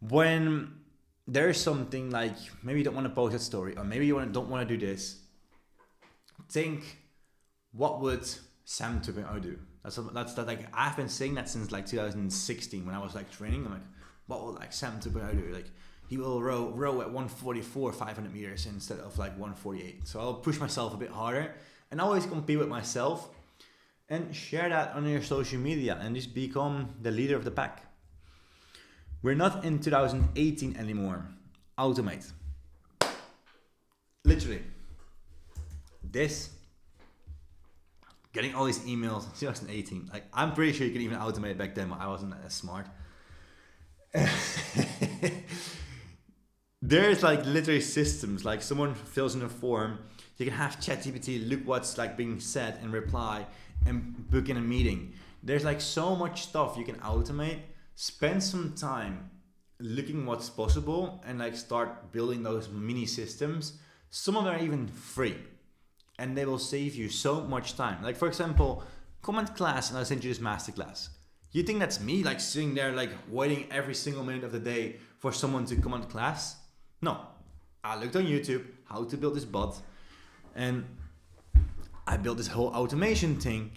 when there is something like maybe you don't want to post that story, or maybe you don't want to do this, think, what would Sam 2.0 do? That's like I've been saying that since like 2016 when I was like training. I'm like, what will like Sam 2.0 do? Like he will row at 144 500 meters instead of like 148. So I'll push myself a bit harder and always compete with myself, and share that on your social media and just become the leader of the pack. We're not in 2018 anymore. Automate. Literally. This. Getting all these emails in 2018. Like, I'm pretty sure you could even automate back then, but I wasn't as smart. There's like literally systems. Like someone fills in a form. You can have ChatGPT look what's like being said and reply and book in a meeting. There's like so much stuff you can automate. Spend some time looking what's possible and like start building those mini systems. Some of them are even free and they will save you so much time. Like for example, comment class and I'll send you this masterclass. You think that's me like sitting there like waiting every single minute of the day for someone to comment class? No. I looked on YouTube how to build this bot and I built this whole automation thing.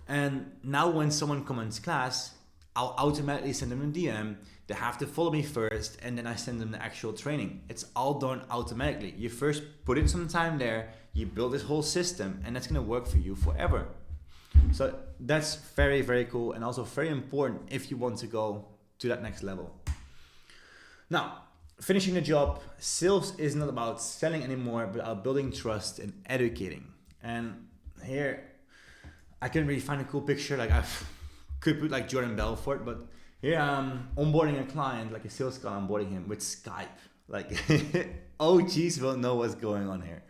And now when someone comments class, I'll automatically send them a DM. They have to follow me first, and then I send them the actual training. It's all done automatically. You first put in some time there, you build this whole system, and that's gonna work for you forever. So that's very, very cool, and also very important if you want to go to that next level. Now, finishing the job, sales is not about selling anymore, but about building trust and educating. And here, I couldn't really find a cool picture. Like I could put like Jordan Belfort, but here I'm onboarding a client, like a sales guy, onboarding him with Skype. Like OGs will know what's going on here.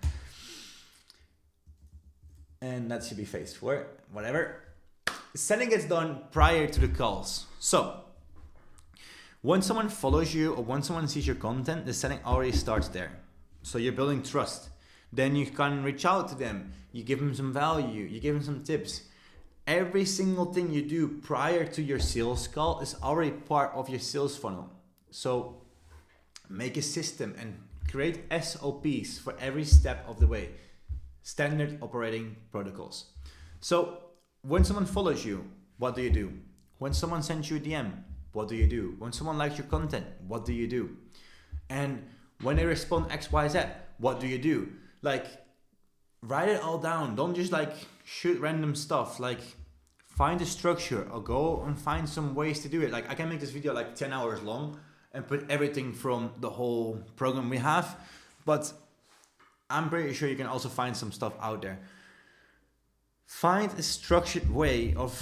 And that should be phase 4, whatever. Setting gets done prior to the calls. So when someone follows you or when someone sees your content, the setting already starts there. So you're building trust. Then you can reach out to them. You give them some value. You give them some tips. Every single thing you do prior to your sales call is already part of your sales funnel. So make a system and create SOPs for every step of the way. Standard operating protocols. So when someone follows you, what do you do? When someone sends you a DM, what do you do? When someone likes your content, what do you do? And when they respond X, Y, Z, what do you do? Like, write it all down. Don't just like shoot random stuff. Like, find a structure or go and find some ways to do it. Like, I can make this video like 10 hours long and put everything from the whole program we have, but I'm pretty sure you can also find some stuff out there. Find a structured way of,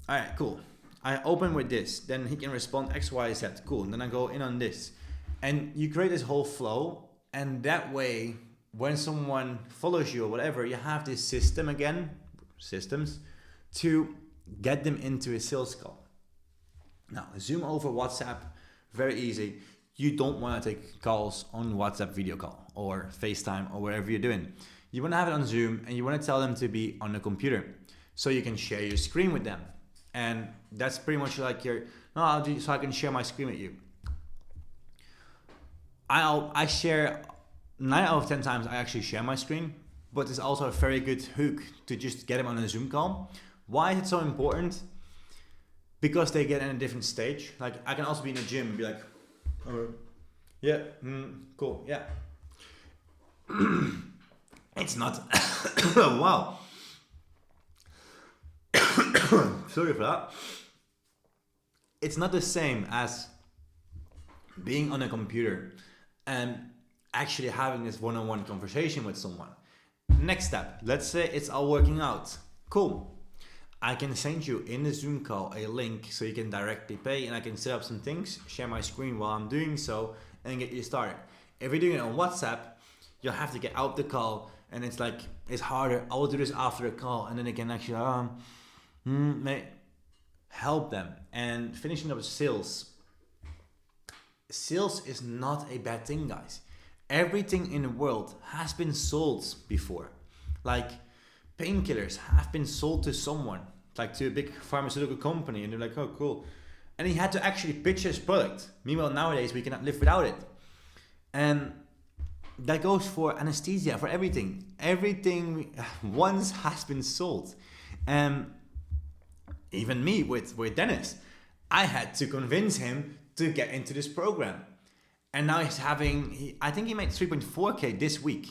all right, cool. I open with this, then he can respond X, Y, Z, cool. And then I go in on this. And you create this whole flow, and that way, when someone follows you or whatever, you have this system again, systems, to get them into a sales call. Now, Zoom over WhatsApp, very easy. You don't want to take calls on WhatsApp video call or FaceTime or whatever you're doing. You want to have it on Zoom, and you want to tell them to be on the computer so you can share your screen with them. And that's pretty much like your, no, I'll do so I can share my screen with you. I share 9 out of 10 times I actually share my screen, but it's also a very good hook to just get them on a Zoom call. Why is it so important? Because they get in a different stage. Like, I can also be in the gym and be like, yeah, cool, yeah. It's not, wow. Sorry for that. It's not the same as being on a computer and actually having this one-on-one conversation with someone. Next step, let's say it's all working out. Cool. I can send you in the Zoom call a link so you can directly pay, and I can set up some things, share my screen while I'm doing so, and get you started. If you're doing it on WhatsApp, you'll have to get out the call, and it's like, it's harder. I will do this after the call, and then they can actually help them. And finishing up with sales. Sales is not a bad thing, guys. Everything in the world has been sold before. Like, painkillers have been sold to someone, like to a big pharmaceutical company, and they're like, oh, cool. And he had to actually pitch his product. Meanwhile, nowadays, we cannot live without it. And that goes for anesthesia, for everything. Everything once has been sold. And even me with Dennis, I had to convince him to get into this program. And now he's having, I think he made 3.4K this week.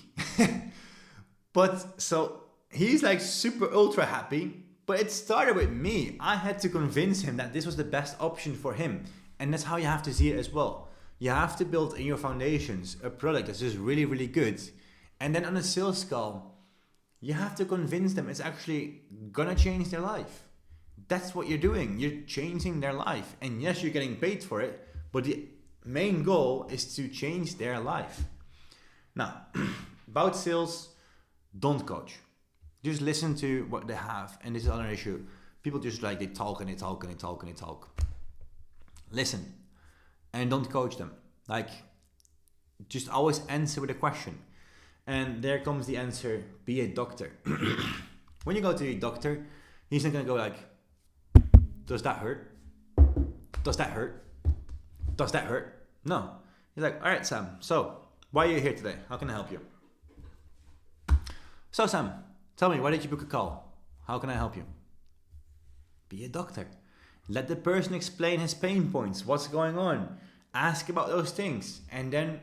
But so he's like super ultra happy, but it started with me. I had to convince him that this was the best option for him. And that's how you have to see it as well. You have to build in your foundations a product that's just really, really good. And then on a sales call, you have to convince them it's actually gonna change their life. That's what you're doing. You're changing their life. And yes, you're getting paid for it, but the main goal is to change their life. Now, about sales, don't coach. Just listen to what they have. And this is another issue. People just like, they talk and they talk and they talk and they talk. Listen. And don't coach them. Like, just always answer with a question. And there comes the answer, be a doctor. When you go to a doctor, he's not gonna go like, does that hurt? Does that hurt? Does that hurt? No. He's like, all right, Sam, so why are you here today? How can I help you? So Sam, tell me, why did you book a call? How can I help you? Be a doctor. Let the person explain his pain points, what's going on. Ask about those things, and then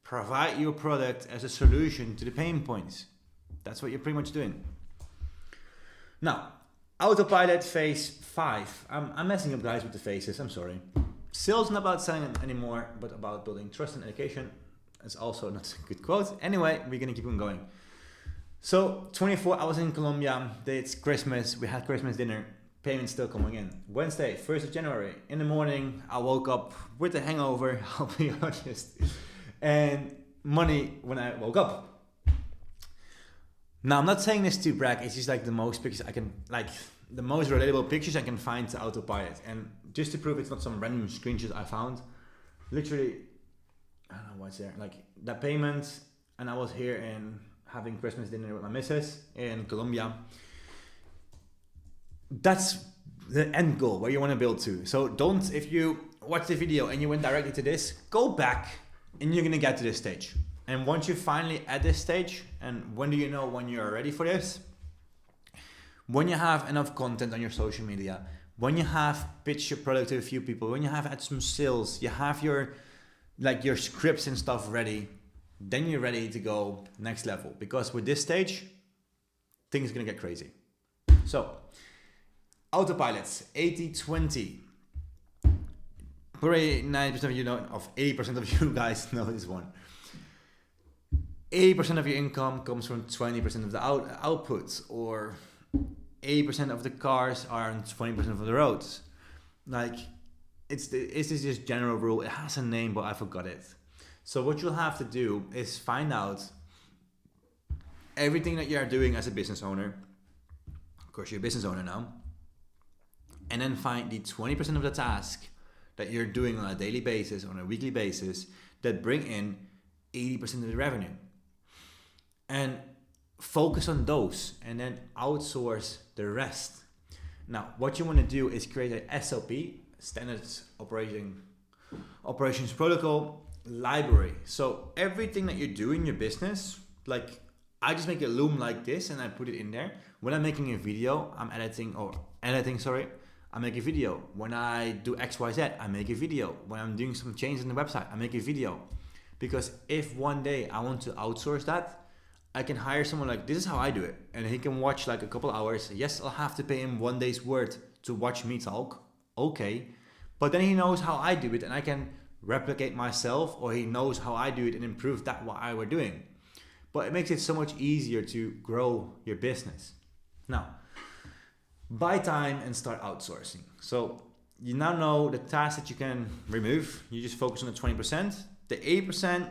provide your product as a solution to the pain points. That's what you're pretty much doing. Now, autopilot phase 5. I'm messing up, guys, with the phases. I'm sorry. Sales not about selling anymore, but about building trust and education. It's also not a good quote. Anyway, we're gonna keep on going. So 24 hours in Colombia. It's Christmas. We had Christmas dinner. Payments still coming in. Wednesday, 1st of January. In the morning, I woke up with a hangover. I'll be honest. And money when I woke up. Now, I'm not saying this to brag. It's just like the most pictures I can, like the most relatable pictures I can find to autopilot. And just to prove it's not some random screenshots I found, literally, I don't know what's there. Like that payment, and I was here and having Christmas dinner with my missus in Colombia. That's the end goal where you want to build to. So don't, if you watch the video and you went directly to this, go back and you're going to get to this stage. And once you're finally at this stage, and when do you know when you're ready for this? When you have enough content on your social media, when you have pitched your product to a few people, when you have had some sales, you have your scripts and stuff ready, then you're ready to go next level. Because with this stage, things are going to get crazy. So, autopilots, 80-20. Probably 90% of you know, of 80% of you guys know this one. 80% of your income comes from 20% of the outputs, or 80% of the cars are on 20% of the roads. Like, it's this just general rule. It has a name, but I forgot it. So what you'll have to do is find out everything that you are doing as a business owner. Of course, you're a business owner now. And then find the 20% of the task that you're doing on a daily basis, on a weekly basis, that bring in 80% of the revenue. And focus on those, and then outsource the rest. Now, what you want to do is create a SOP, Standards Operations Protocol library. So everything that you do in your business, like I just make a loom like this and I put it in there. When I'm making a video, I make a video. When I do XYZ, I make a video. When I'm doing some changes in the website, I make a video. Because if one day I want to outsource that, I can hire someone like, this is how I do it. And he can watch like a couple hours. Yes, I'll have to pay him 1 day's worth to watch me talk. Okay. But then he knows how I do it and I can replicate myself, or he knows how I do it and improve that what I were doing. But it makes it so much easier to grow your business. Now, buy time and start outsourcing. So you now know the tasks that you can remove. You just focus on the 20%. The 80%,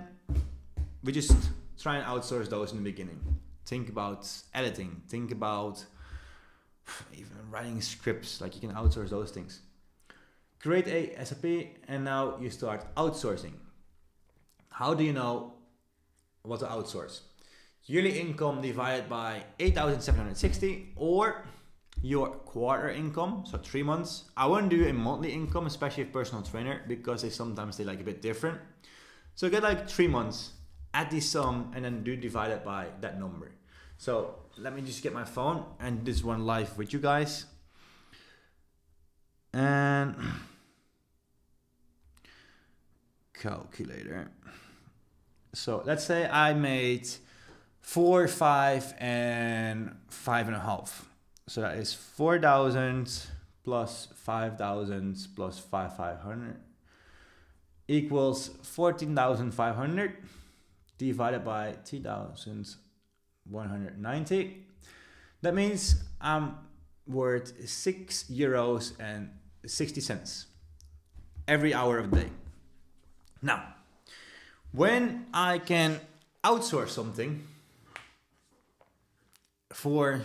we just try and outsource those in the beginning. Think about editing. Think about even writing scripts. Like you can outsource those things. Create a SOP, and now you start outsourcing. How do you know what to outsource? Yearly income divided by 8,760, or your quarter income, so 3 months. I wouldn't do a monthly income, especially if personal trainer, because they like a bit different. So get like 3 months, add the sum, and then do divide it by that number. So let me just get my phone and this one live with you guys. And calculator. So let's say I made 4, 5, and 5.5. So that is 4,000 plus 5,000 plus 5,500 equals 14,500 divided by 2,190. That means I'm worth €6.60 every hour of the day. Now, when I can outsource something for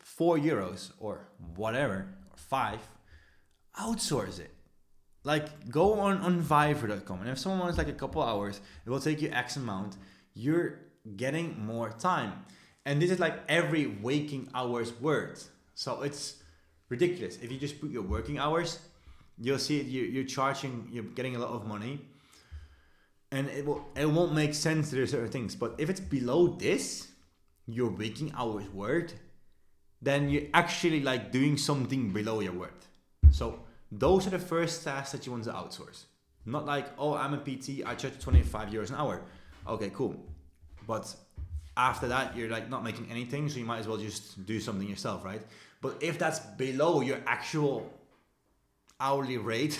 €4 or whatever, or 5, outsource it. Like go on Fiverr.com, and if someone wants like a couple hours, it will take you X amount. You're getting more time. And this is like every waking hour's worth. So it's ridiculous. If you just put your working hours, you'll see it, you're getting a lot of money. And it won't make sense to do certain things. But if it's below this, your waking hours worth, then you're actually like doing something below your worth. So those are the first tasks that you want to outsource. Not like, oh, I'm a PT, I charge 25 euros an hour. Okay, cool. But after that, you're like not making anything, so you might as well just do something yourself, right? But if that's below your actual hourly rate,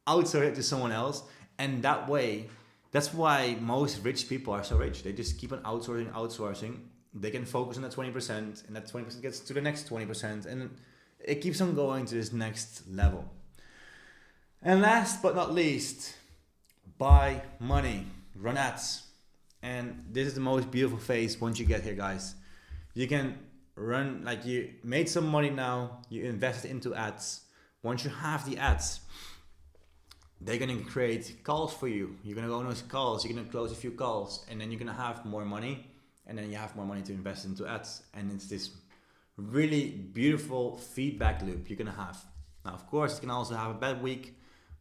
outsource it to someone else. And that way, that's why most rich people are so rich. They just keep on outsourcing. They can focus on that 20%, and that 20% gets to the next 20%, and it keeps on going to this next level. And last but not least, buy money, run ads. And this is the most beautiful phase once you get here, guys. You can run, like you made some money now, you invested into ads. Once you have the ads, they're gonna create calls for you. You're gonna go on those calls, you're gonna close a few calls, and then you're gonna have more money, and then you have more money to invest into ads. And it's this really beautiful feedback loop you're gonna have. Now, of course, you can also have a bad week,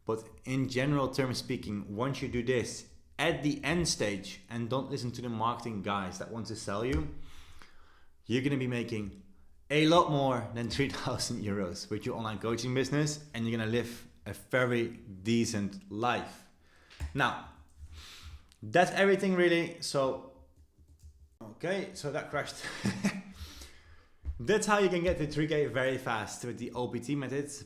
but in general terms speaking, once you do this at the end stage and don't listen to the marketing guys that want to sell you, you're gonna be making a lot more than 3,000 euros with your online coaching business, and you're gonna live a very decent life. Now, that's everything really. So, okay, so that crashed. That's how you can get to 3K very fast with the OPT methods.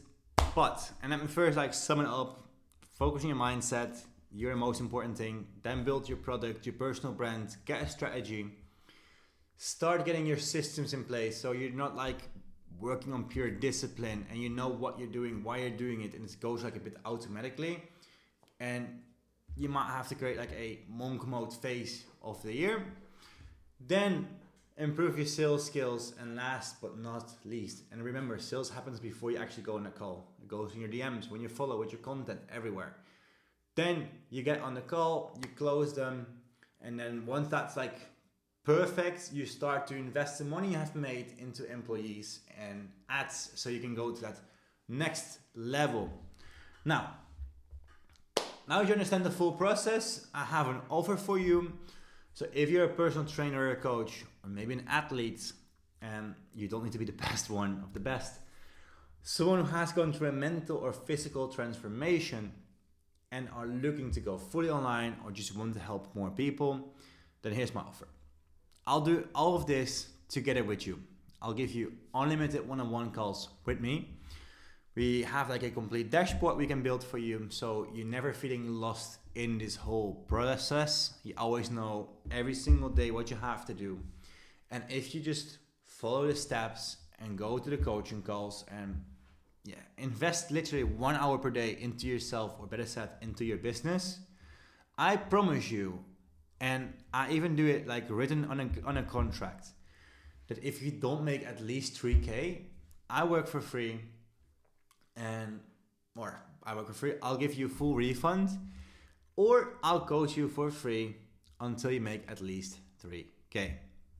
But, and let me first like sum it up, focus on your mindset, you're the most important thing, then build your product, your personal brand, get a strategy, start getting your systems in place so you're not like working on pure discipline and you know what you're doing, why you're doing it, and it goes like a bit automatically. And you might have to create like a monk mode phase of the year. Then improve your sales skills, and last but not least, and remember, sales happens before you actually go on a call. It goes in your DMs, when you follow, with your content, everywhere. Then you get on the call, you close them, and then once that's like perfect, you start to invest the money you have made into employees and ads so you can go to that next level. Now you understand the full process, I have an offer for you. So if you're a personal trainer or a coach, or maybe an athlete, and you don't need to be the best one of the best, someone who has gone through a mental or physical transformation and are looking to go fully online or just want to help more people, then here's my offer. I'll do all of this together with you. I'll give you unlimited one-on-one calls with me. We have like a complete dashboard we can build for you, so you're never feeling lost in this whole process. You always know every single day what you have to do. And if you just follow the steps and go to the coaching calls and invest literally 1 hour per day into yourself, or better said, into your business, I promise you, and I even do it like written on a contract, that if you don't make at least 3K, I work for free. I'll give you full refund, or I'll coach you for free until you make at least 3K.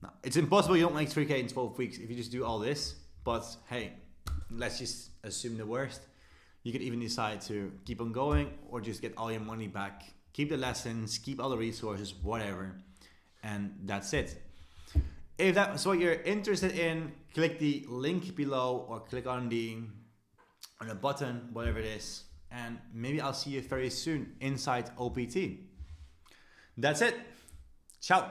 Now, it's impossible you don't make 3K in 12 weeks if you just do all this, but hey, let's just assume the worst. You could even decide to keep on going or just get all your money back, keep the lessons, keep all the resources, whatever, and that's it. If that's what you're interested in, click the link below or click on a button, whatever it is, and maybe I'll see you very soon inside OPT. That's it. Ciao.